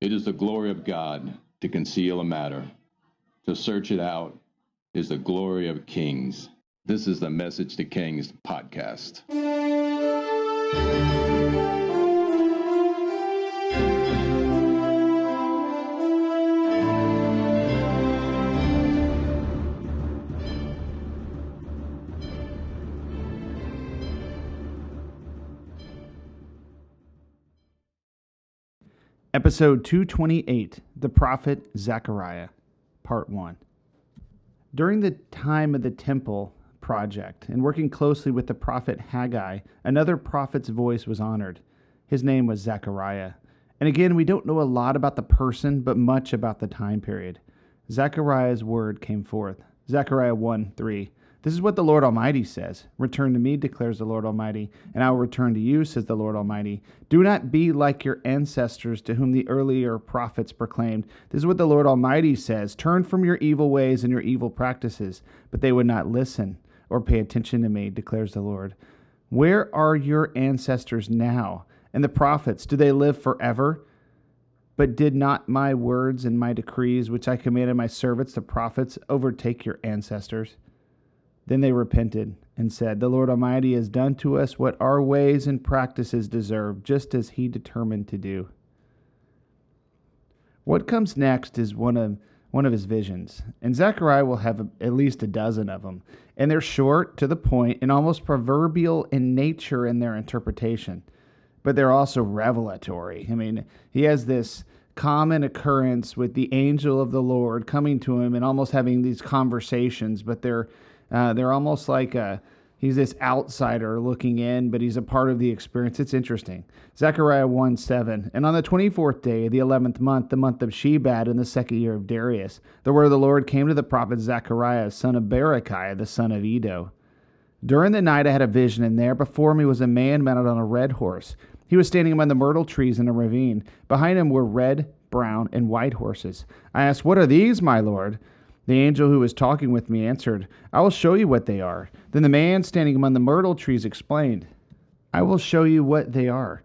It is the glory of God to conceal a matter. To search it out is the glory of kings. This is the Message to Kings podcast. Episode 228, The Prophet Zechariah, Part 1. During the time of the temple project and working closely with the prophet Haggai, another prophet's voice was honored. His name was Zechariah. And again, we don't know a lot about the person, but much about the time period. Zechariah's word came forth. Zechariah 1:3. This is what the Lord Almighty says. Return to me, declares the Lord Almighty, and I will return to you, says the Lord Almighty. Do not be like your ancestors to whom the earlier prophets proclaimed. This is what the Lord Almighty says. Turn from your evil ways and your evil practices. But they would not listen or pay attention to me, declares the Lord. Where are your ancestors now? And the prophets, do they live forever? But did not my words and my decrees, which I commanded my servants, the prophets, overtake your ancestors? Then they repented and said, the Lord Almighty has done to us what our ways and practices deserve, just as he determined to do. What comes next is one of his visions, and Zechariah will have at least a dozen of them, and they're short, to the point, and almost proverbial in nature in their interpretation, but they're also revelatory. I mean, he has this common occurrence with the angel of the Lord coming to him and almost having these conversations, but they're almost like he's this outsider looking in, but he's a part of the experience. It's interesting. Zechariah 1:7. And on the 24th day, the 11th month, the month of Shebat, in the second year of Darius, the word of the Lord came to the prophet Zechariah, son of Berechiah, the son of Iddo. During the night I had a vision, and there before me was a man mounted on a red horse. He was standing among the myrtle trees in a ravine. Behind him were red, brown, and white horses. I asked, what are these, my lord? The angel who was talking with me answered, I will show you what they are. Then the man standing among the myrtle trees explained, I will show you what they are.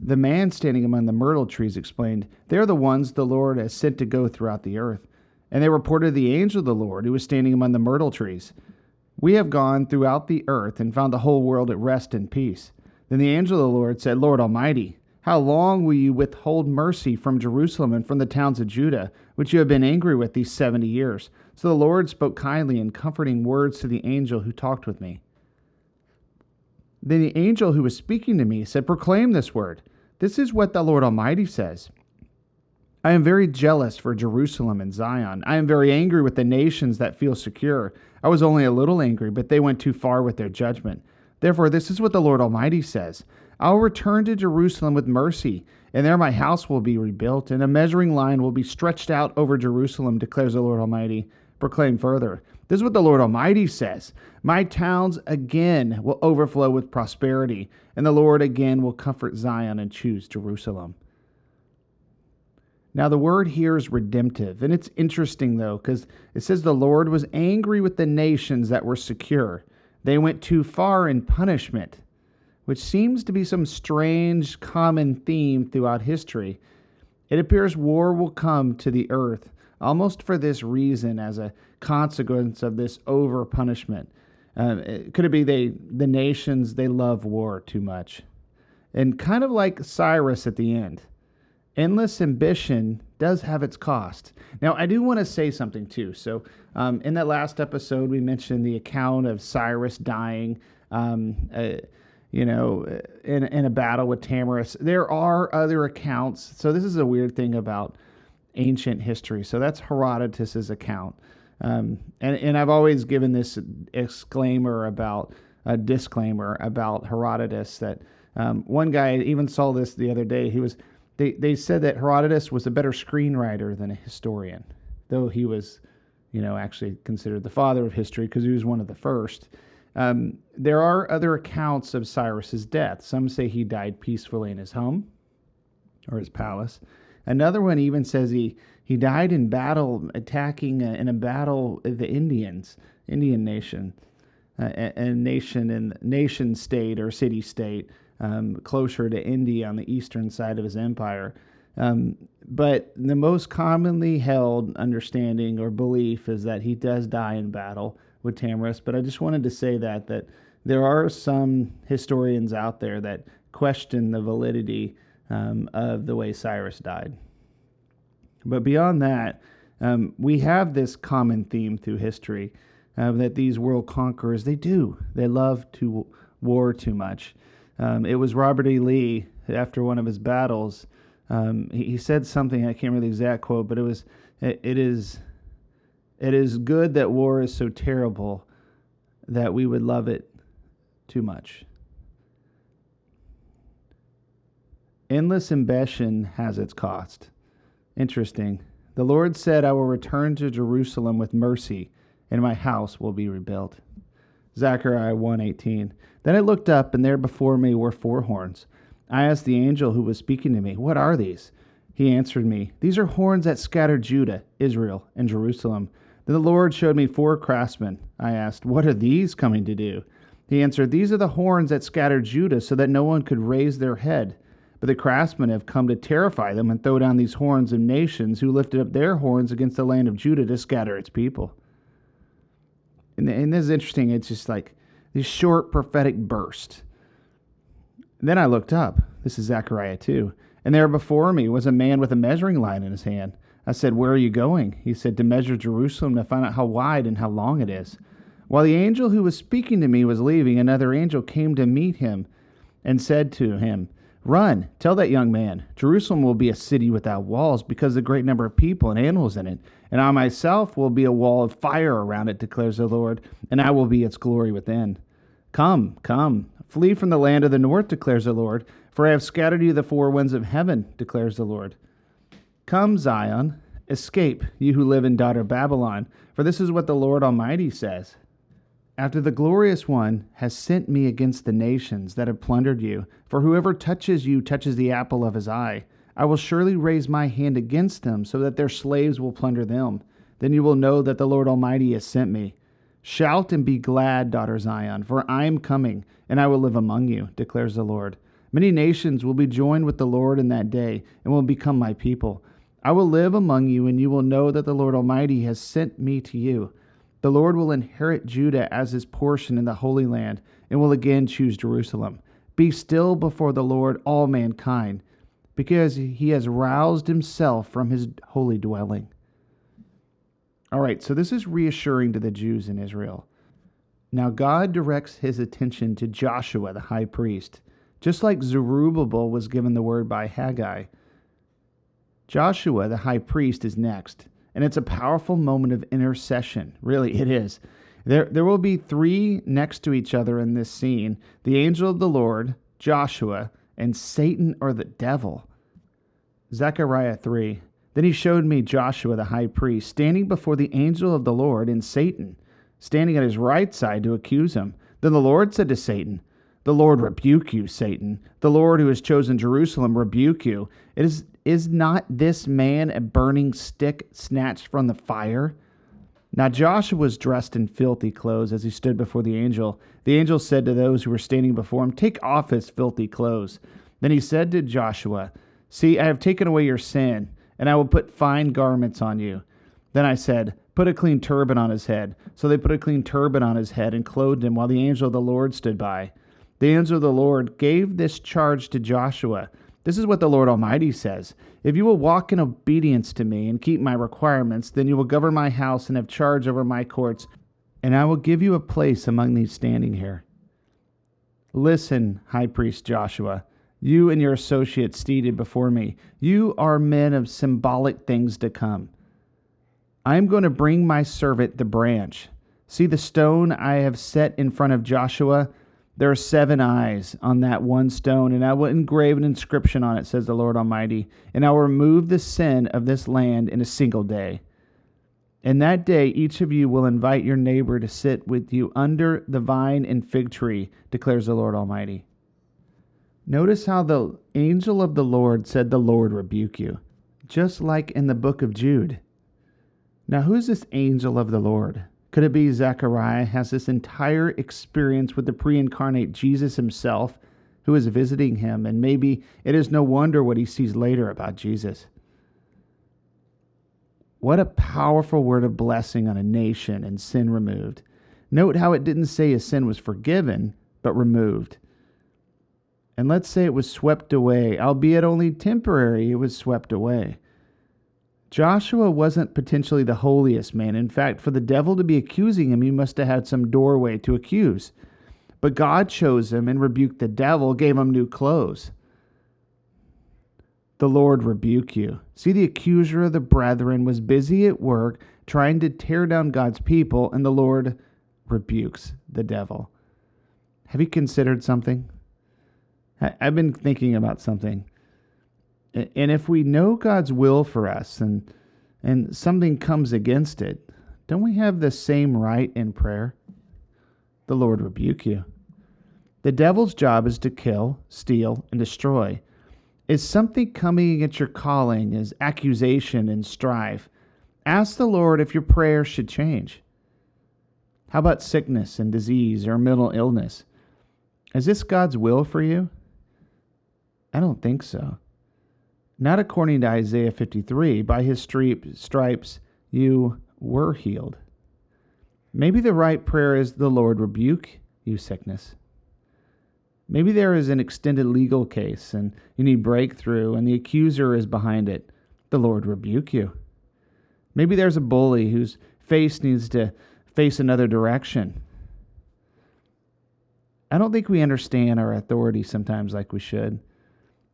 The man standing among the myrtle trees explained, they are the ones the Lord has sent to go throughout the earth. And they reported the angel of the Lord who was standing among the myrtle trees. We have gone throughout the earth and found the whole world at rest and peace. Then the angel of the Lord said, Lord Almighty, how long will you withhold mercy from Jerusalem and from the towns of Judah, which you have been angry with these 70 years? So the Lord spoke kindly and comforting words to the angel who talked with me. Then the angel who was speaking to me said, proclaim this word. This is what the Lord Almighty says. I am very jealous for Jerusalem and Zion. I am very angry with the nations that feel secure. I was only a little angry, but they went too far with their judgment. Therefore, this is what the Lord Almighty says. I will return to Jerusalem with mercy, and there my house will be rebuilt, and a measuring line will be stretched out over Jerusalem, declares the Lord Almighty. Proclaim further. This is what the Lord Almighty says. My towns again will overflow with prosperity, and the Lord again will comfort Zion and choose Jerusalem. Now the word here is redemptive, and it's interesting though, because it says the Lord was angry with the nations that were secure. They went too far in punishment, which seems to be some strange common theme throughout history. It appears war will come to the earth, almost for this reason, as a consequence of this over-punishment. Could it be the nations, they love war too much? And kind of like Cyrus at the end, endless ambition does have its cost. Now, I do want to say something too. So in that last episode, we mentioned the account of Cyrus dying, in a battle with Tamaris. There are other accounts. So this is a weird thing about ancient history. So that's Herodotus's account. And I've always given this disclaimer about Herodotus, that one guy even saw this the other day. They said that Herodotus was a better screenwriter than a historian, though he was, actually considered the father of history because he was one of the first. There are other accounts of Cyrus's death. Some say he died peacefully in his home or his palace. Another one even says he died in battle, attacking in a battle the Indian nation, a nation state or city state closer to India on the eastern side of his empire. But the most commonly held understanding or belief is that he does die in battle with Tamarisk. But I just wanted to say that there are some historians out there that question the validity of the way Cyrus died. But beyond that, we have this common theme through history that these world conquerors, they love to war too much. It was Robert E. Lee, after one of his battles, he said something, I can't remember the exact quote, but it is good that war is so terrible that we would love it too much. Endless ambition has its cost. Interesting. The Lord said, I will return to Jerusalem with mercy, and my house will be rebuilt. Zechariah 1:18. Then I looked up, and there before me were 4 horns. I asked the angel who was speaking to me, what are these? He answered me, these are horns that scattered Judah, Israel, and Jerusalem. Then the Lord showed me 4 craftsmen. I asked, what are these coming to do? He answered, these are the horns that scattered Judah so that no one could raise their head. But the craftsmen have come to terrify them and throw down these horns of nations who lifted up their horns against the land of Judah to scatter its people. And this is interesting. It's just like this short prophetic burst. Then I looked up. This is Zechariah 2. And there before me was a man with a measuring line in his hand. I said, where are you going? He said, to measure Jerusalem, to find out how wide and how long it is. While the angel who was speaking to me was leaving, another angel came to meet him and said to him, run, tell that young man, Jerusalem will be a city without walls because of the great number of people and animals in it. And I myself will be a wall of fire around it, declares the Lord, and I will be its glory within. Come, come, flee from the land of the north, declares the Lord, for I have scattered you the 4 winds of heaven, declares the Lord. Come, Zion, escape, you who live in daughter Babylon, for this is what the Lord Almighty says. After the glorious one has sent me against the nations that have plundered you, for whoever touches you touches the apple of his eye, I will surely raise my hand against them, so that their slaves will plunder them. Then you will know that the Lord Almighty has sent me. Shout and be glad, daughter Zion, for I am coming, and I will live among you, declares the Lord. Many nations will be joined with the Lord in that day, and will become my people. I will live among you, and you will know that the Lord Almighty has sent me to you. The Lord will inherit Judah as his portion in the Holy Land, and will again choose Jerusalem. Be still before the Lord, all mankind, because he has roused himself from his holy dwelling. All right, so this is reassuring to the Jews in Israel. Now God directs his attention to Joshua, the high priest. Just like Zerubbabel was given the word by Haggai, Joshua, the high priest, is next. And it's a powerful moment of intercession. Really, it is. There will be 3 next to each other in this scene. The angel of the Lord, Joshua, and Satan or the devil. Zechariah 3. Then he showed me Joshua the high priest standing before the angel of the Lord and Satan, standing at his right side to accuse him. Then the Lord said to Satan, the Lord rebuke you, Satan. The Lord who has chosen Jerusalem rebuke you. Is not this man a burning stick snatched from the fire? Now Joshua was dressed in filthy clothes as he stood before the angel. The angel said to those who were standing before him, take off his filthy clothes. Then he said to Joshua, see, I have taken away your sin, and I will put fine garments on you. Then I said, put a clean turban on his head. So they put a clean turban on his head and clothed him while the angel of the Lord stood by. The angel of the Lord gave this charge to Joshua. This is what the Lord Almighty says. If you will walk in obedience to me and keep my requirements, then you will govern my house and have charge over my courts, and I will give you a place among these standing here. Listen, high priest Joshua, you and your associates seated before me, you are men of symbolic things to come. I am going to bring my servant the branch. See the stone I have set in front of Joshua? There are 7 eyes on that one stone, and I will engrave an inscription on it, says the Lord Almighty, and I will remove the sin of this land in a single day. In that day, each of you will invite your neighbor to sit with you under the vine and fig tree, declares the Lord Almighty. Notice how the angel of the Lord said, the Lord rebuke you, just like in the book of Jude. Now, who's this angel of the Lord? Could it be Zechariah has this entire experience with the pre-incarnate Jesus himself, who is visiting him, and maybe it is no wonder what he sees later about Jesus. What a powerful word of blessing on a nation and sin removed. Note how it didn't say his sin was forgiven, but removed. And let's say it was swept away, albeit only temporary, it was swept away. Joshua wasn't potentially the holiest man. In fact, for the devil to be accusing him, he must have had some doorway to accuse. But God chose him and rebuked the devil, gave him new clothes. The Lord rebuke you. See, the accuser of the brethren was busy at work trying to tear down God's people, and the Lord rebukes the devil. Have you considered something? I've been thinking about something. And if we know God's will for us and something comes against it, don't we have the same right in prayer? The Lord rebuke you. The devil's job is to kill, steal, and destroy. Is something coming against your calling as accusation and strife? Ask the Lord if your prayer should change. How about sickness and disease or mental illness? Is this God's will for you? I don't think so. Not according to Isaiah 53. By his stripes you were healed. Maybe the right prayer is, the Lord rebuke you, sickness. Maybe there is an extended legal case and you need breakthrough and the accuser is behind it. The Lord rebuke you. Maybe there's a bully whose face needs to face another direction. I don't think we understand our authority sometimes like we should.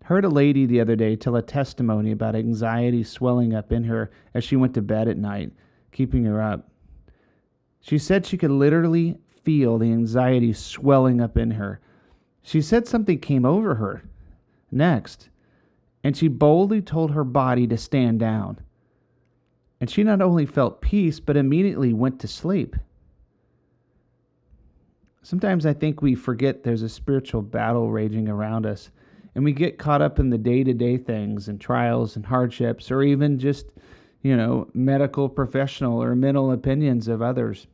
Heard a lady the other day tell a testimony about anxiety swelling up in her as she went to bed at night, keeping her up. She said she could literally feel the anxiety swelling up in her. She said something came over her next, and she boldly told her body to stand down. And she not only felt peace, but immediately went to sleep. Sometimes I think we forget there's a spiritual battle raging around us, and we get caught up in the day-to-day things and trials and hardships, or even just, medical, professional, or mental opinions of others.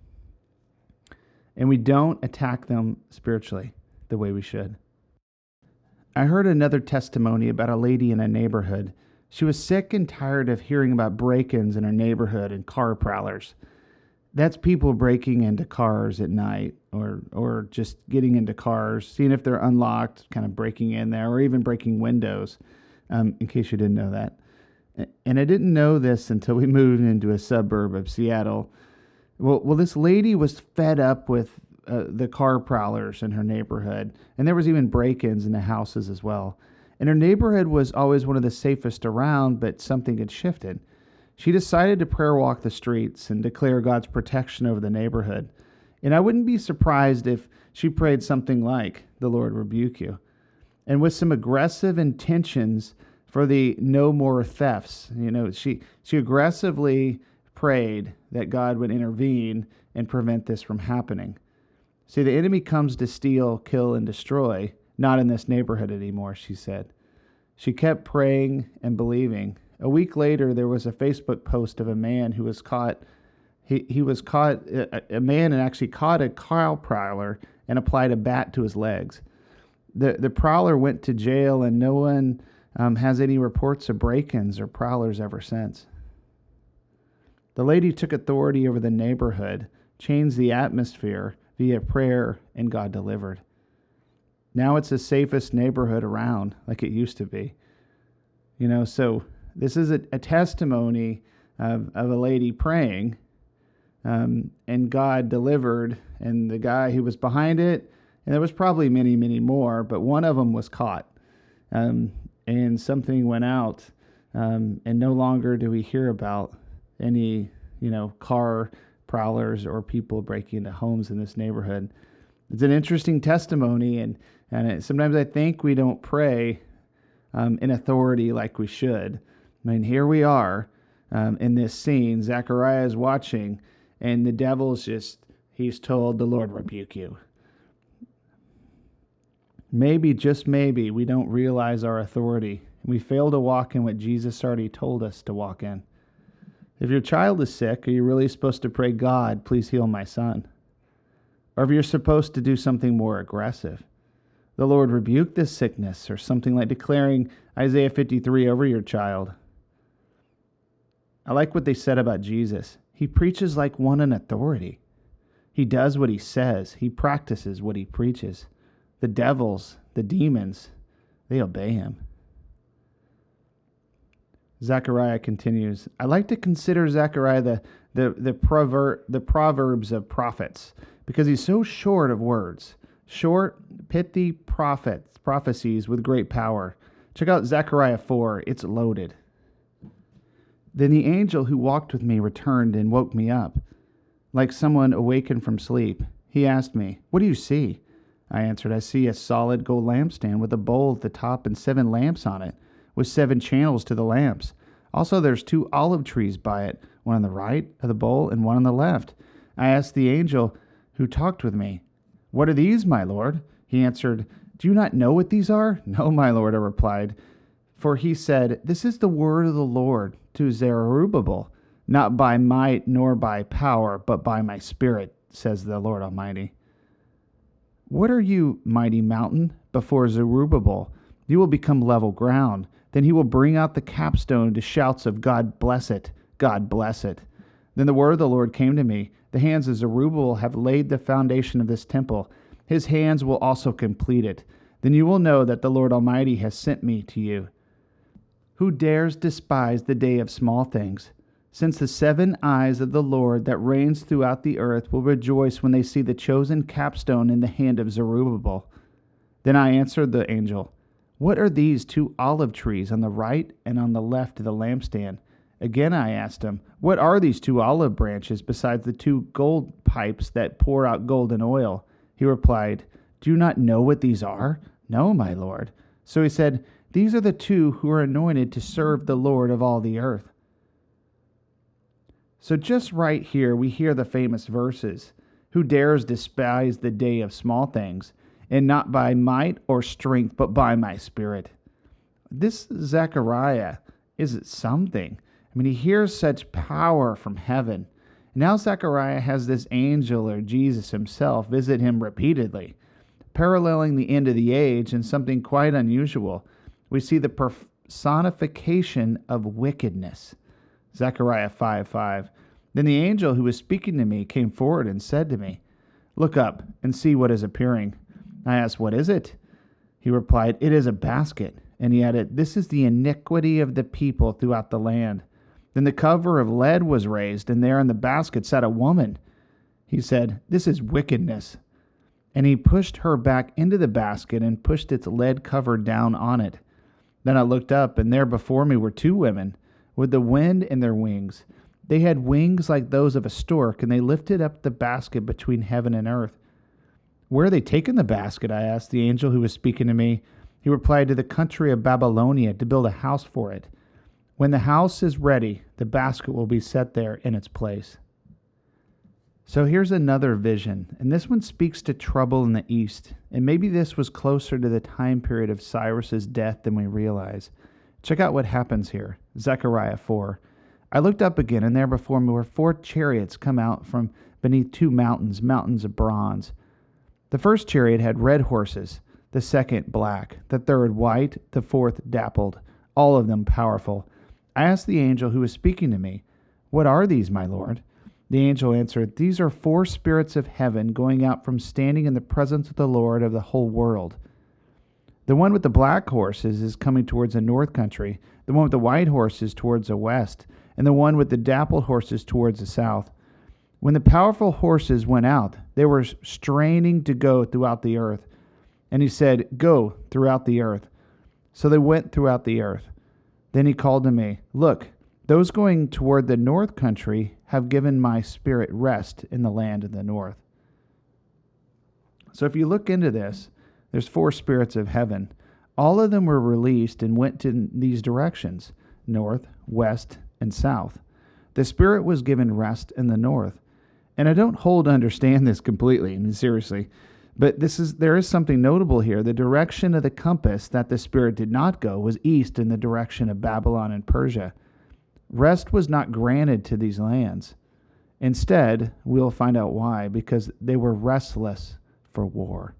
And we don't attack them spiritually the way we should. I heard another testimony about a lady in a neighborhood. She was sick and tired of hearing about break-ins in her neighborhood and car prowlers. That's people breaking into cars at night or just getting into cars, seeing if they're unlocked, kind of breaking in there, or even breaking windows, in case you didn't know that. And I didn't know this until we moved into a suburb of Seattle. Well, this lady was fed up with the car prowlers in her neighborhood, and there was even break-ins in the houses as well. And her neighborhood was always one of the safest around, but something had shifted. She decided to prayer walk the streets and declare God's protection over the neighborhood. And I wouldn't be surprised if she prayed something like, the Lord rebuke you, and with some aggressive intentions for the no more thefts. She aggressively prayed that God would intervene and prevent this from happening. See, the enemy comes to steal, kill, and destroy, not in this neighborhood anymore, she said. She kept praying and believing. A week later, there was a Facebook post of a man who was caught. He was caught, a man had actually caught a car prowler and applied a bat to his legs. The prowler went to jail, and no one has any reports of break-ins or prowlers ever since. The lady took authority over the neighborhood, changed the atmosphere via prayer, and God delivered. Now it's the safest neighborhood around, like it used to be. So this is a testimony of a lady praying, and God delivered, and the guy who was behind it, and there was probably many, many more, but one of them was caught, and something went out, and no longer do we hear about any, car prowlers or people breaking into homes in this neighborhood. It's an interesting testimony, and sometimes I think we don't pray in authority like we should. I mean, here we are in this scene. Zechariah is watching, and the devil's he's told, the Lord rebuke you. Maybe, just maybe, we don't realize our authority. We fail to walk in what Jesus already told us to walk in. If your child is sick, are you really supposed to pray, God, please heal my son? Or if you're supposed to do something more aggressive, The Lord rebuke this sickness, or something like declaring Isaiah 53 over your child. I like what they said about Jesus. He preaches like one in authority. He does what he says. He practices what he preaches. The devils, the demons, they obey him. Zechariah continues. I like to consider Zechariah the proverbs of prophets, because he's so short of words. Short, pithy prophecies with great power. Check out Zechariah 4. It's loaded. Then the angel who walked with me returned and woke me up, like someone awakened from sleep. He asked me, "What do you see?" I answered, "I see a solid gold lampstand with a bowl at the top and 7 lamps on it, with 7 channels to the lamps. Also there's 2 olive trees by it, one on the right of the bowl and one on the left." I asked the angel who talked with me, "What are these, my lord?" He answered, "Do you not know what these are?" "No, my lord," I replied. For he said, "This is the word of the Lord to Zerubbabel, not by might nor by power, but by my spirit, says the Lord Almighty." "What are you, mighty mountain? Before Zerubbabel, you will become level ground. Then he will bring out the capstone to shouts of God bless it, God bless it." Then the word of the Lord came to me. The hands of Zerubbabel have laid the foundation of this temple. His hands will also complete it. Then you will know that the Lord Almighty has sent me to you. Who dares despise the day of small things? Since the 7 eyes of the Lord that reigns throughout the earth will rejoice when they see the chosen capstone in the hand of Zerubbabel. Then I answered the angel, "What are these 2 olive trees on the right and on the left of the lampstand?" Again I asked him, "What are these 2 olive branches besides the 2 gold pipes that pour out golden oil?" He replied, "Do you not know what these are?" "No, my lord." So he said, "These are the 2 who are anointed to serve the Lord of all the earth." So just right here, we hear the famous verses. Who dares despise the day of small things? And not by might or strength, but by my spirit. This Zechariah is something. I mean, he hears such power from heaven. Now Zechariah has this angel, or Jesus himself, visit him repeatedly, paralleling the end of the age and something quite unusual. We see the personification of wickedness. Zechariah 5:5. Then the angel who was speaking to me came forward and said to me, "Look up and see what is appearing." I asked, "What is it?" He replied, "It is a basket." And he added, "This is the iniquity of the people throughout the land." Then the cover of lead was raised, and there in the basket sat a woman. He said, "This is wickedness." And he pushed her back into the basket and pushed its lead cover down on it. Then I looked up, and there before me were 2 women, with the wind in their wings. They had wings like those of a stork, and they lifted up the basket between heaven and earth. "Where are they taking the basket?" I asked the angel who was speaking to me. He replied, "To the country of Babylonia, to build a house for it. When the house is ready, the basket will be set there in its place." So here's another vision, and this one speaks to trouble in the east. And maybe this was closer to the time period of Cyrus's death than we realize. Check out what happens here. Zechariah 4. I looked up again, and there before me were 4 chariots come out from beneath 2 mountains, mountains of bronze. The first chariot had red horses, the second black, the third white, the fourth dappled, all of them powerful. I asked the angel who was speaking to me, "What are these, my lord?" The angel answered, "These are 4 spirits of heaven going out from standing in the presence of the Lord of the whole world. The one with the black horses is coming towards the north country, the one with the white horses towards the west, and the one with the dappled horses towards the south." When the powerful horses went out, they were straining to go throughout the earth. And he said, "Go throughout the earth." So they went throughout the earth. Then he called to me, "Look, those going toward the north country have given my spirit rest in the land of the north." So if you look into this, there's 4 spirits of heaven. All of them were released and went to these directions, north, west, and south. The spirit was given rest in the north. And I don't hold to understand this completely, I mean, seriously. But there is something notable here. The direction of the compass that the spirit did not go was east, in the direction of Babylon and Persia. Rest was not granted to these lands. Instead, we'll find out why, because they were restless for war.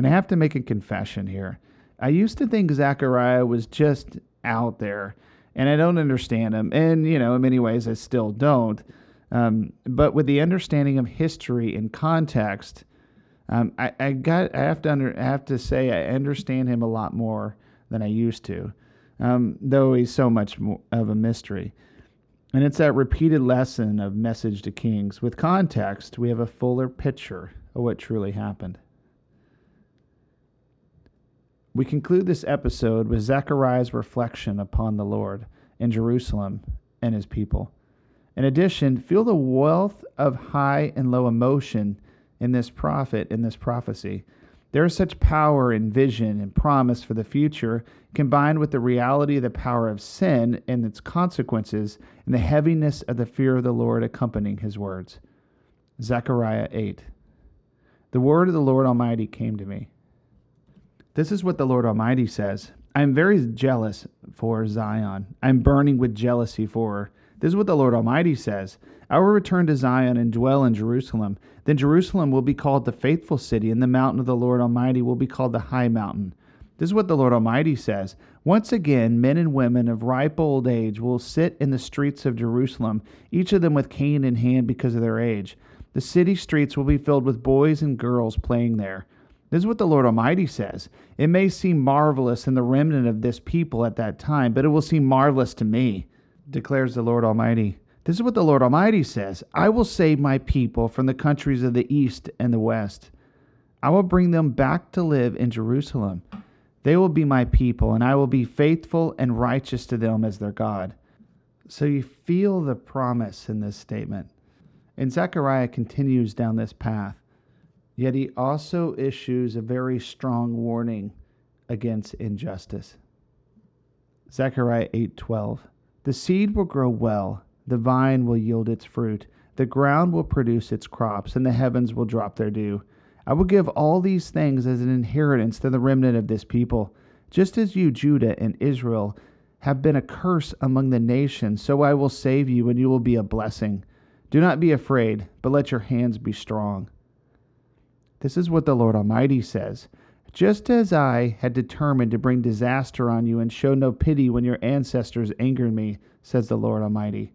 And I have to make a confession here. I used to think Zechariah was just out there, and I don't understand him. And, in many ways, I still don't. But with the understanding of history and context, I have to say I understand him a lot more than I used to, though he's so much more of a mystery. And it's that repeated lesson of Message to Kings. With context, we have a fuller picture of what truly happened. We conclude this episode with Zechariah's reflection upon the Lord in Jerusalem and his people. In addition, feel the wealth of high and low emotion in this prophecy. There is such power in vision and promise for the future, combined with the reality of the power of sin and its consequences, and the heaviness of the fear of the Lord accompanying his words. Zechariah 8. The word of the Lord Almighty came to me. This is what the Lord Almighty says. I am very jealous for Zion. I am burning with jealousy for her. This is what the Lord Almighty says. I will return to Zion and dwell in Jerusalem. Then Jerusalem will be called the faithful city, and the mountain of the Lord Almighty will be called the high mountain. This is what the Lord Almighty says. Once again, men and women of ripe old age will sit in the streets of Jerusalem, each of them with cane in hand because of their age. The city streets will be filled with boys and girls playing there. This is what the Lord Almighty says. It may seem marvelous in the remnant of this people at that time, but it will seem marvelous to me, declares the Lord Almighty. This is what the Lord Almighty says. I will save my people from the countries of the east and the west. I will bring them back to live in Jerusalem. They will be my people, and I will be faithful and righteous to them as their God. So you feel the promise in this statement. And Zechariah continues down this path. Yet he also issues a very strong warning against injustice. Zechariah 8:12. The seed will grow well, the vine will yield its fruit, the ground will produce its crops, and the heavens will drop their dew. I will give all these things as an inheritance to the remnant of this people. Just as you, Judah and Israel, have been a curse among the nations, so I will save you, and you will be a blessing. Do not be afraid, but let your hands be strong. This is what the Lord Almighty says. Just as I had determined to bring disaster on you and show no pity when your ancestors angered me, says the Lord Almighty.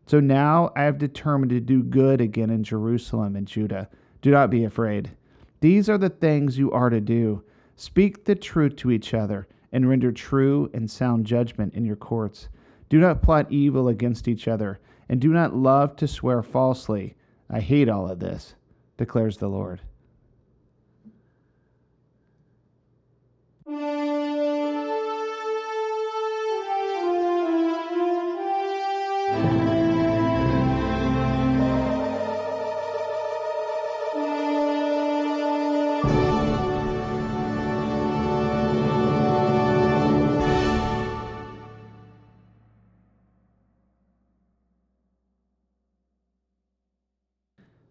So now I have determined to do good again in Jerusalem and Judah. Do not be afraid. These are the things you are to do. Speak the truth to each other and render true and sound judgment in your courts. Do not plot evil against each other, and do not love to swear falsely. I hate all of this, declares the Lord.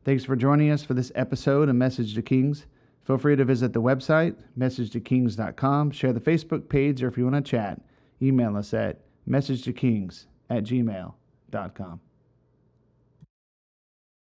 Thanks for joining us for this episode of Message to Kings. Feel free to visit the website, messagetokings.com, share the Facebook page, or if you want to chat, email us at messagetokings@gmail.com.